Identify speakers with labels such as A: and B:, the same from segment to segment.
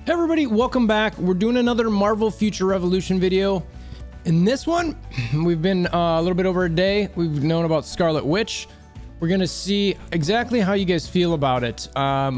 A: Hey everybody, welcome back. We're doing another Marvel Future Revolution video. In this one, we've been a little bit over a day. We've known about Scarlet Witch. We're gonna see exactly how you guys feel about it.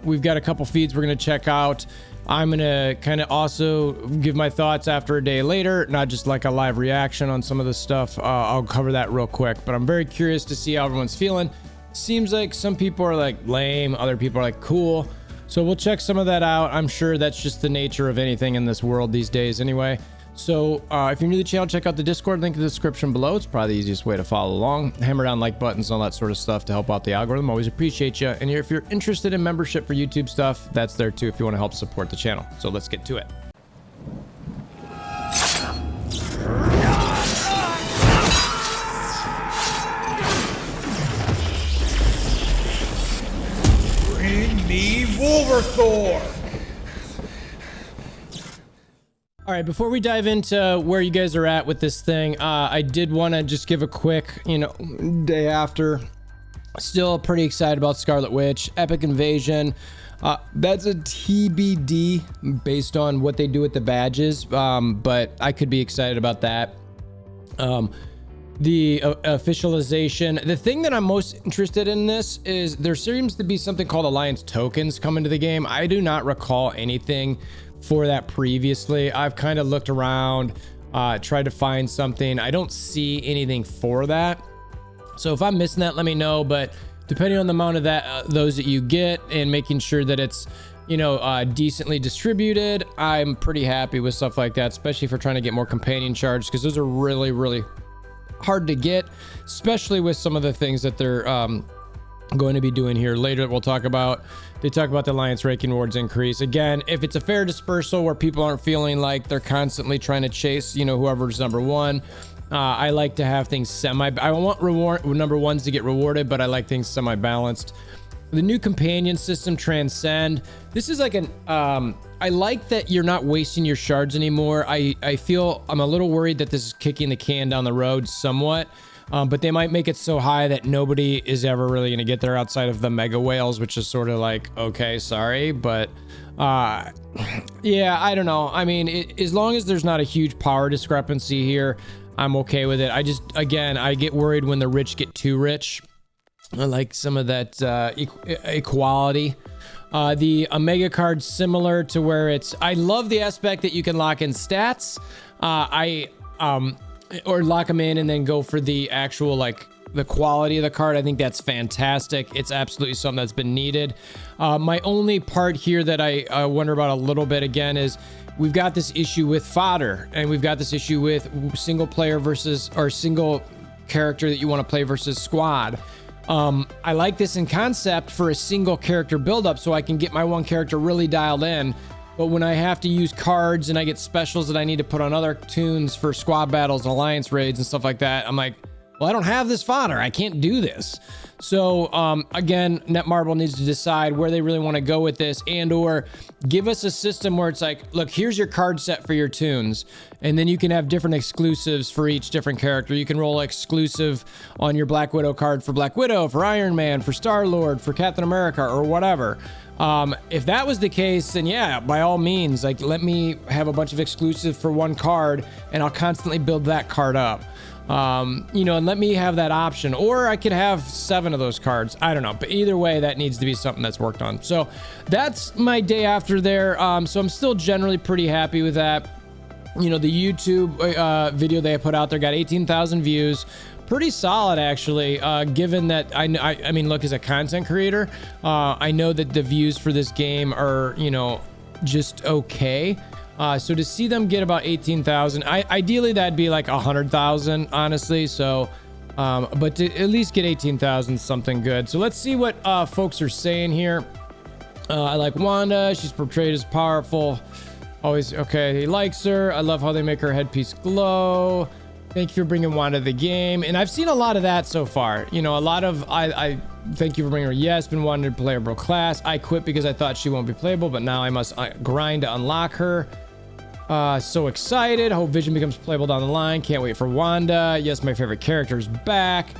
A: We've got a couple feeds we're gonna check out. I'm gonna kind of also give my thoughts after a day later, not just like a live reaction on some of the stuff. I'll cover that real quick, but I'm very curious to see how everyone's feeling. Seems like some people are like lame, other people are like cool. So we'll check some of that out. I'm sure that's just the nature of anything in this world these days anyway. So if you're new to the channel, check out the Discord link in the description below. It's probably the easiest way to follow along. Hammer down like buttons and all that sort of stuff to help out the algorithm. Always appreciate you. And if you're interested in membership for YouTube stuff, that's there too if you want to help support the channel. So let's get to it.
B: Bring me WolverThor!
A: All right, before we dive into where you guys are at with this thing, I did want to just give a quick, day after. Still pretty excited about Scarlet Witch, Epic Invasion. That's a TBD based on what they do with the badges, but I could be excited about that. The officialization. The thing that I'm most interested in this is there seems to be something called Alliance tokens coming to the game. I do not recall anything for that previously. I've kind of looked around, tried to find something. I don't see anything for that. So if I'm missing that, let me know. But depending on the amount of that, those that you get, and making sure that it's, decently distributed, I'm pretty happy with stuff like that, especially if we're trying to get more companion shards, because those are really, really hard to get, especially with some of the things that they're going to be doing here later. We'll talk about. They talk about the Alliance ranking rewards increase. Again, if it's a fair dispersal where people aren't feeling like they're constantly trying to chase, whoever's number one. I like to have things I want number ones to get rewarded, but I like things semi-balanced. The new companion system, Transcend. This is like an, I like that you're not wasting your shards anymore. I feel I'm a little worried that this is kicking the can down the road somewhat. But they might make it so high that nobody is ever really going to get there outside of the mega whales, which is sort of like, okay, sorry. But yeah, I don't know. I mean, as long as there's not a huge power discrepancy here, I'm okay with it. Again, I get worried when the rich get too rich. I like some of that equality. The Omega card's similar to where I love the aspect that you can lock in stats. Or lock them in and then go for the actual, the quality of the card. I think that's fantastic. It's absolutely something that's been needed. My only part here that I wonder about a little bit again is we've got this issue with fodder, and we've got this issue with single player versus, or single character that you want to play versus squad. I like this in concept for a single character buildup, so I can get my one character really dialed in. But when I have to use cards and I get specials that I need to put on other tunes for squad battles and alliance raids and stuff like that, I'm like, well, I don't have this fodder. I can't do this. So again, Netmarble needs to decide where they really want to go with this, and or give us a system where it's like, look, here's your card set for your tunes. And then you can have different exclusives for each different character. You can roll exclusive on your Black Widow card for Black Widow, for Iron Man, for Star-Lord, for Captain America, or whatever. If that was the case, then yeah, by all means, let me have a bunch of exclusive for one card, and I'll constantly build that card up. And let me have that option, or I could have 7 of those cards. I don't know, but either way, that needs to be something that's worked on. So that's my day after there. So I'm still generally pretty happy with that. The YouTube video they put out there got 18,000 views. Pretty solid, actually, given that I mean, look, as a content creator, I know that the views for this game are, just okay. So to see them get about 18,000, ideally that'd be like 100,000, honestly. So, but to at least get 18,000 is something good. So let's see what folks are saying here. I like Wanda. She's portrayed as powerful. Always okay. He likes her. I love how they make her headpiece glow. Thank you for bringing Wanda to the game. And I've seen a lot of that so far. A lot of, I thank you for bringing her. Yes, been wanting to play playable class. I quit because I thought she won't be playable, but now I must grind to unlock her. So excited. Hope Vision becomes playable down the line. Can't wait for Wanda. Yes, my favorite character is back.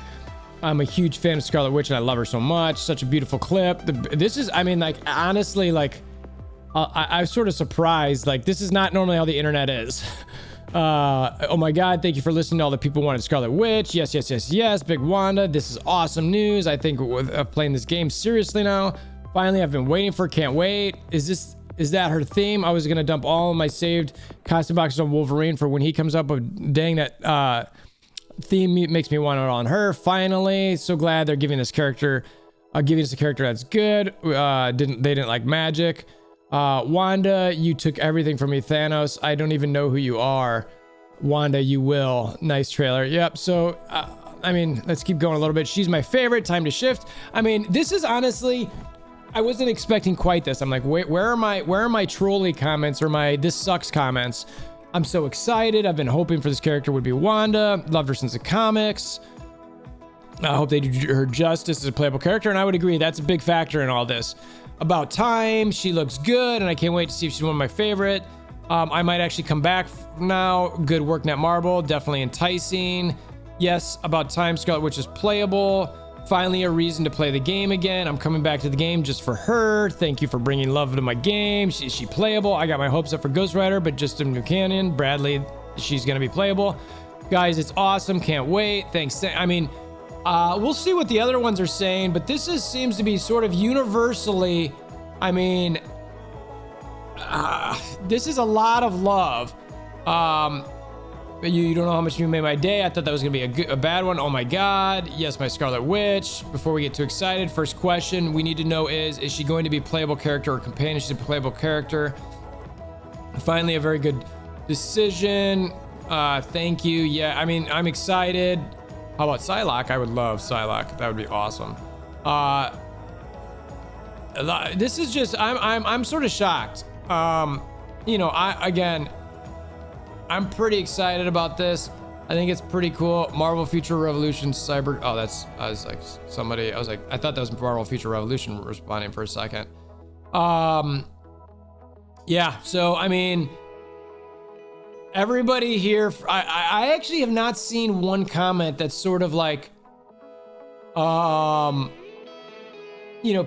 A: I'm a huge fan of Scarlet Witch and I love her so much. Such a beautiful clip. This is, I mean, like, honestly, like, I'm sort of surprised. Like, this is not normally how the internet is. Oh my God, thank you for listening to all the people who wanted Scarlet Witch. Yes, yes, yes, yes. Big Wanda, this is awesome news. I think with playing this game seriously now. Finally, I've been waiting for, can't wait. Is that her theme? I was gonna dump all of my saved costume boxes on Wolverine for when he comes up with, dang, that theme makes me want it on her. Finally, so glad they're giving us a character that's good. They didn't like magic. Wanda, you took everything from me, Thanos. I don't even know who you are. Wanda, you will. Nice trailer. Yep. So, I mean, let's keep going a little bit. She's my favorite. Time to shift. I mean, this is honestly, I wasn't expecting quite this. I'm like, where are my trolley comments or my this sucks comments? I'm so excited. I've been hoping for this character would be Wanda. Loved her since the comics. I hope they do her justice as a playable character, and I would agree that's a big factor in all this. About time. She looks good, and I can't wait to see if she's one of my favorite. I might actually come back now. Good work, Netmarble. Definitely enticing. Yes, about time. Scarlet Witch is playable. Finally, a reason to play the game again. I'm coming back to the game just for her. Thank you for bringing love to my game. Is she playable? I got my hopes up for Ghost Rider, but just a new canon. Bradley, she's gonna be playable. Guys, it's awesome. Can't wait. Thanks. I mean, we'll see what the other ones are saying, but this seems to be sort of universally, I mean, this is a lot of love. You don't know how much you made my day. I thought that was gonna be a bad one. Oh my God. Yes, my Scarlet Witch. Before we get too excited, first question we need to know is she going to be a playable character or companion? She's a playable character. Finally, a very good decision. Thank you. Yeah, I mean, I'm excited. How about Psylocke? I would love Psylocke. That would be awesome. This is just, I'm sort of shocked. You know, I'm pretty excited about this. I think it's pretty cool. Marvel Future Revolution Cyber. Oh, I was like, I thought that was Marvel Future Revolution responding for a second. Yeah, so I mean, everybody here, I actually have not seen one comment that's sort of like, you know,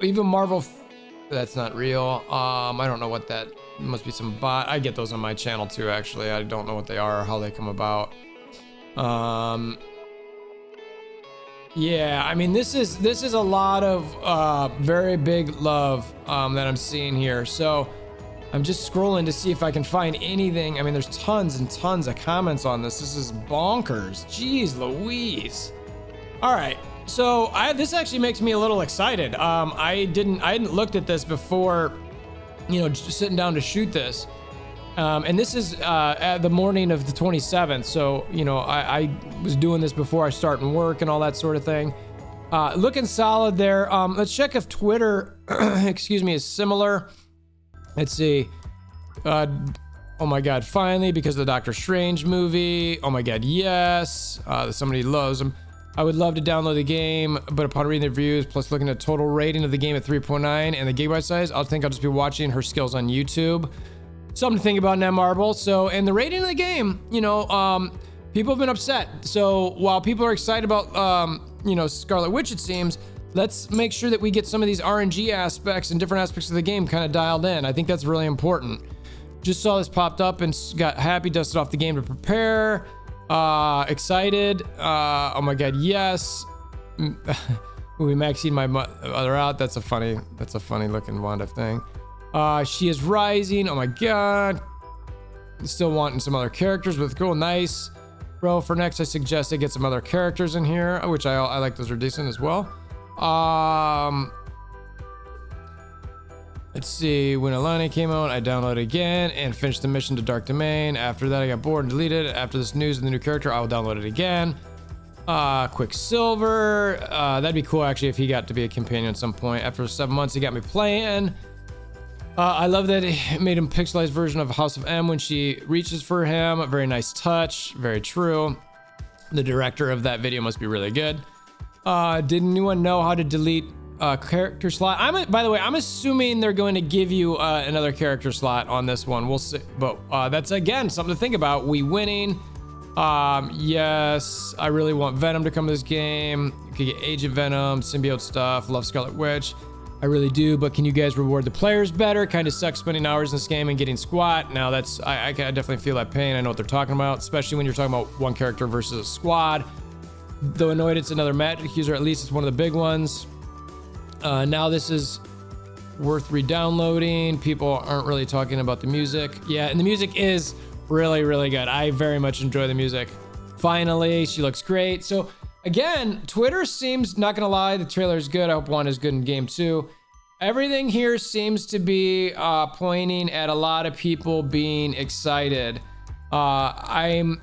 A: even Marvel, that's not real. I don't know what that, must be some bot. I get those on my channel too, actually. I don't know what they are or how they come about. Yeah, I mean, this is a lot of very big love that I'm seeing here. So I'm just scrolling to see if I can find anything. I mean, there's tons and tons of comments on this. This is bonkers. Jeez Louise. All right. So this actually makes me a little excited. I hadn't looked at this before, you know, just sitting down to shoot this. And this is at the morning of the 27th. So, you know, I was doing this before I start work and all that sort of thing. Looking solid there. Let's check if Twitter, excuse me, is similar. Let's see. Oh my God, finally, because of the Doctor Strange movie. Oh my God, yes. Somebody loves him. I would love to download the game, but upon reading the reviews, plus looking at total rating of the game at 3.9 and the gigabyte size, I'll just be watching her skills on YouTube. Something to think about, Netmarble. So, and the rating of the game, you know, people have been upset. So while people are excited about, you know, Scarlet Witch, it seems, let's make sure that we get some of these RNG aspects and different aspects of the game kind of dialed in. I think that's really important. Just saw this popped up and got happy, dusted off the game to prepare. Excited. Oh my God, yes. We maxing my mother out. That's a funny looking Wanda thing. She is rising. Oh my God. Still wanting some other characters with cool, nice. Bro, for next, I suggest I get some other characters in here, which I like. Those are decent as well. Let's see, when Alani came out, I downloaded again and finished the mission to Dark Domain. After that, I got bored and deleted it. After this news of the new character, I will download it again. Quicksilver, that'd be cool actually if he got to be a companion at some point. After 7 months, he got me playing. I love that it made him pixelized version of House of M when she reaches for him. A very nice touch, very true. The director of that video must be really good. Did anyone know how to delete character slot? By the way, I'm assuming they're going to give you another character slot on this one. We'll see, but that's again something to think about. We winning. Yes, I really want Venom to come to this game. You could get Agent Venom, symbiote stuff. Love Scarlet Witch. I really do, but can you guys reward the players better? Kind of sucks spending hours in this game and getting squat. Now that's, I definitely feel that pain. I know what they're talking about, especially when you're talking about one character versus a squad. Though annoyed it's another magic user, at least it's one of the big ones. Now this is worth re-downloading. People aren't really talking about the music. Yeah, and the music is really, really good. I very much enjoy the music. Finally, she looks great. So again, Twitter seems, not gonna lie, the trailer is good. I hope one is good in game 2. Everything here seems to be pointing at a lot of people being excited. I'm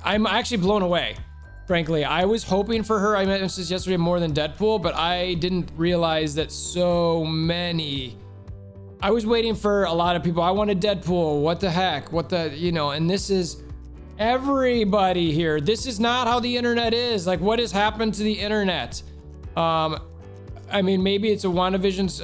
A: actually blown away. Frankly, I was hoping for her. I mentioned this yesterday more than Deadpool, but I didn't realize that so many. I was waiting for a lot of people. I wanted Deadpool. What the heck? What the, you know, and this is everybody here. This is not how the internet is. Like, what has happened to the internet? I mean, maybe it's a WandaVision's,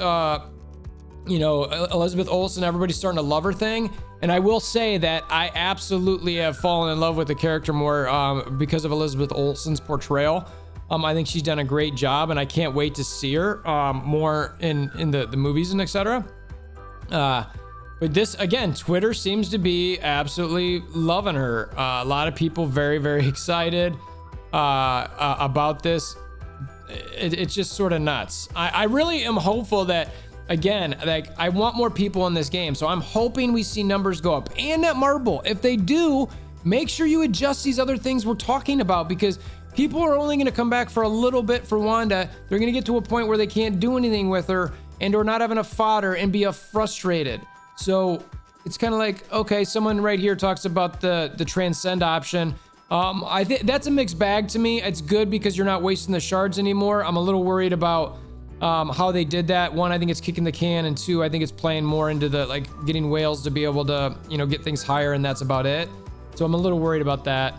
A: you know, Elizabeth Olsen, everybody's starting to love her thing. And I will say that I absolutely have fallen in love with the character more because of Elizabeth Olsen's portrayal. I think she's done a great job, and I can't wait to see her more in the movies and etc. But this, again, Twitter seems to be absolutely loving her. A lot of people very, very excited about this. It's just sort of nuts. I really am hopeful that, again, like, I want more people in this game, so I'm hoping we see numbers go up. And that marble, if they do, make sure you adjust these other things we're talking about, because people are only going to come back for a little bit for Wanda. They're going to get to a point where they can't do anything with her and or not have enough fodder and be frustrated. So it's kind of like, okay, someone right here talks about the transcend option. I think that's a mixed bag to me. It's good because you're not wasting the shards anymore. I'm a little worried about how they did that. One, I think it's kicking the can, and two, I think it's playing more into the, like, getting whales to be able to, you know, get things higher, and that's about it. So I'm a little worried about that.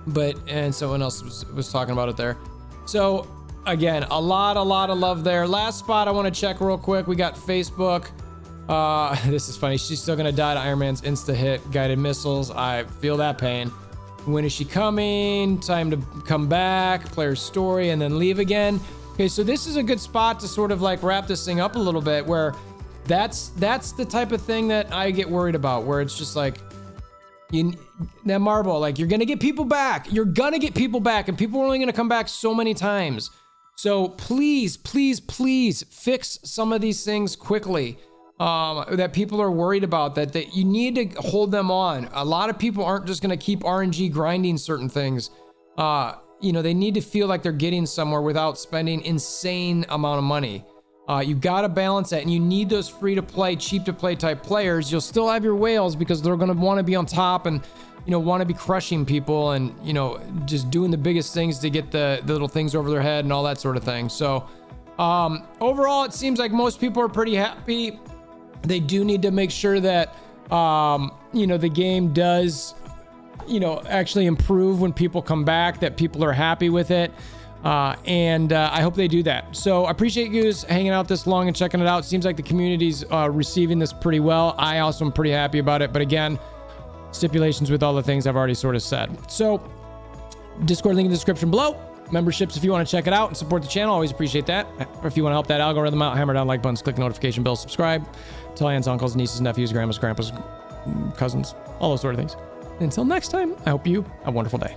A: But, and someone else was talking about it there. So again, a lot of love there. Last spot I want to check real quick. We got Facebook. This is funny. She's still gonna die to Iron Man's insta hit guided missiles. I feel that pain. When is she coming? Time to come back, player story, and then leave again. Okay, so this is a good spot to sort of like wrap this thing up a little bit, where that's the type of thing that I get worried about, where it's just like, that marble, like, you're gonna get people back. You're gonna get people back, and people are only gonna come back so many times. So please, please, please fix some of these things quickly. That people are worried about, that you need to hold them on. A lot of people aren't just going to keep RNG grinding certain things. You know, they need to feel like they're getting somewhere without spending insane amount of money. You got to balance that, and you need those free to play, cheap to play type players. You'll still have your whales because they're going to want to be on top and, you know, want to be crushing people and, you know, just doing the biggest things to get the little things over their head and all that sort of thing. So overall, it seems like most people are pretty happy. They do need to make sure that, you know, the game does, you know, actually improve when people come back, that people are happy with it. And I hope they do that. So I appreciate you guys hanging out this long and checking it out. It seems like the community's receiving this pretty well. I also am pretty happy about it. But again, stipulations with all the things I've already sort of said. So Discord link in the description below. Memberships if you want to check it out and support the channel. Always appreciate that. Or if you want to help that algorithm out, hammer down like buttons, click the notification bell, subscribe. Tell aunts, uncles, nieces, nephews, grandmas, grandpas, cousins, all those sort of things. Until next time, I hope you have a wonderful day.